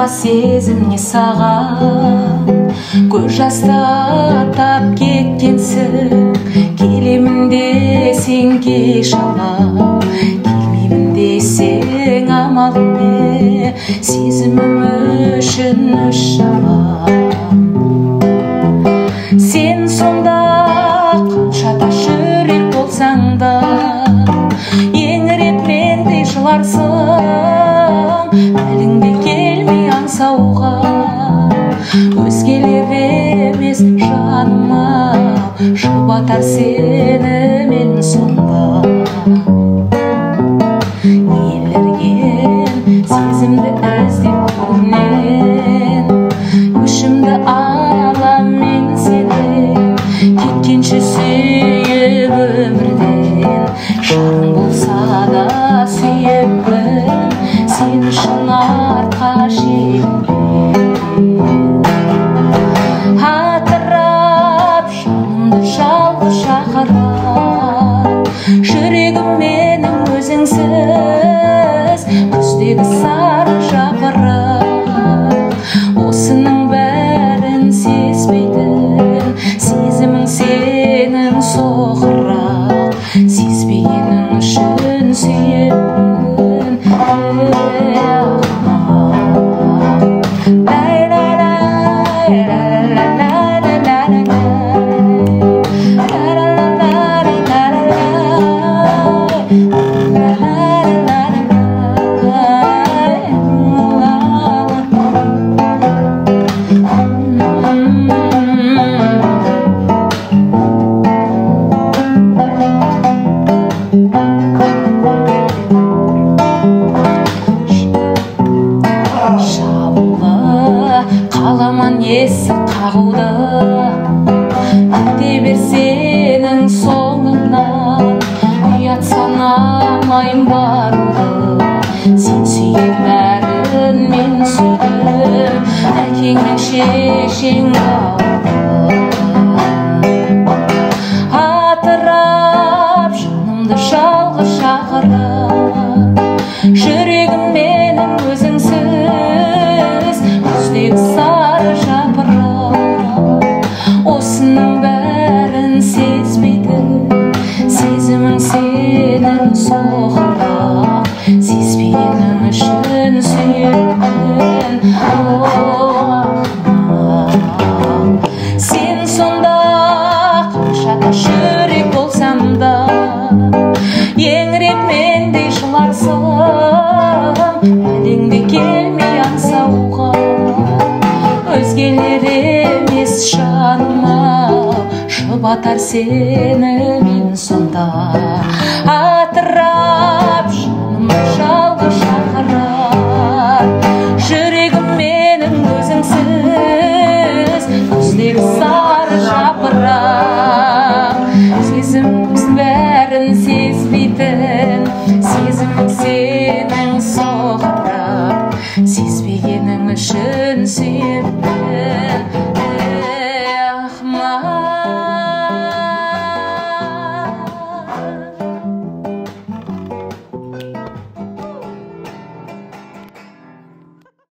басқа сезім не саған, көз жасты атап кеткенсің. Келемін десең кеш алам, келмеймін десең амал не, сезімім үшін үш алам. Сен сонда қаншада жүрек болсаң да, еңіреп мендей жыларсың. Әліңде келмей аңсауға, өзгелер емес жаныма, жұбатар сені мен сонда. Елірген сезімді іздеп көңнен, өшімді алам мен сені, кеткенше сүйіп өмірден. Жарым болса да сүйемін, сен үшін артқа шегінбен. Атырап жанымды жалғыз шақырып, жүрегім менің өзіңсіз, күздегі сары жапырақ. Осының бәрін сезбейтін, сезімің сенің соқырақ. Сезбегенің үшін сүйемін. Қаламан есік қағуды, кете бер сенің соңыңнан. Ұят санамайым баруды, сен сүйген бәрін мен сүйдім. Әкең мен шешең бауырды. Атырап жанымды жалғыз шақырып, жүрегім менің өзіңсіз, күздегі сары жапырақ. Осының бәрін сезбейтін, сезімің сенің соқырақ. Сезбегенің үшін сүйемін. Сен сонда қаншада жүрек болсам да, еңіреп мендей жыларсың. Әліңде келмей аңсауға, өзгелер емес жаныма, жұбатар сені мен сонда. Атырап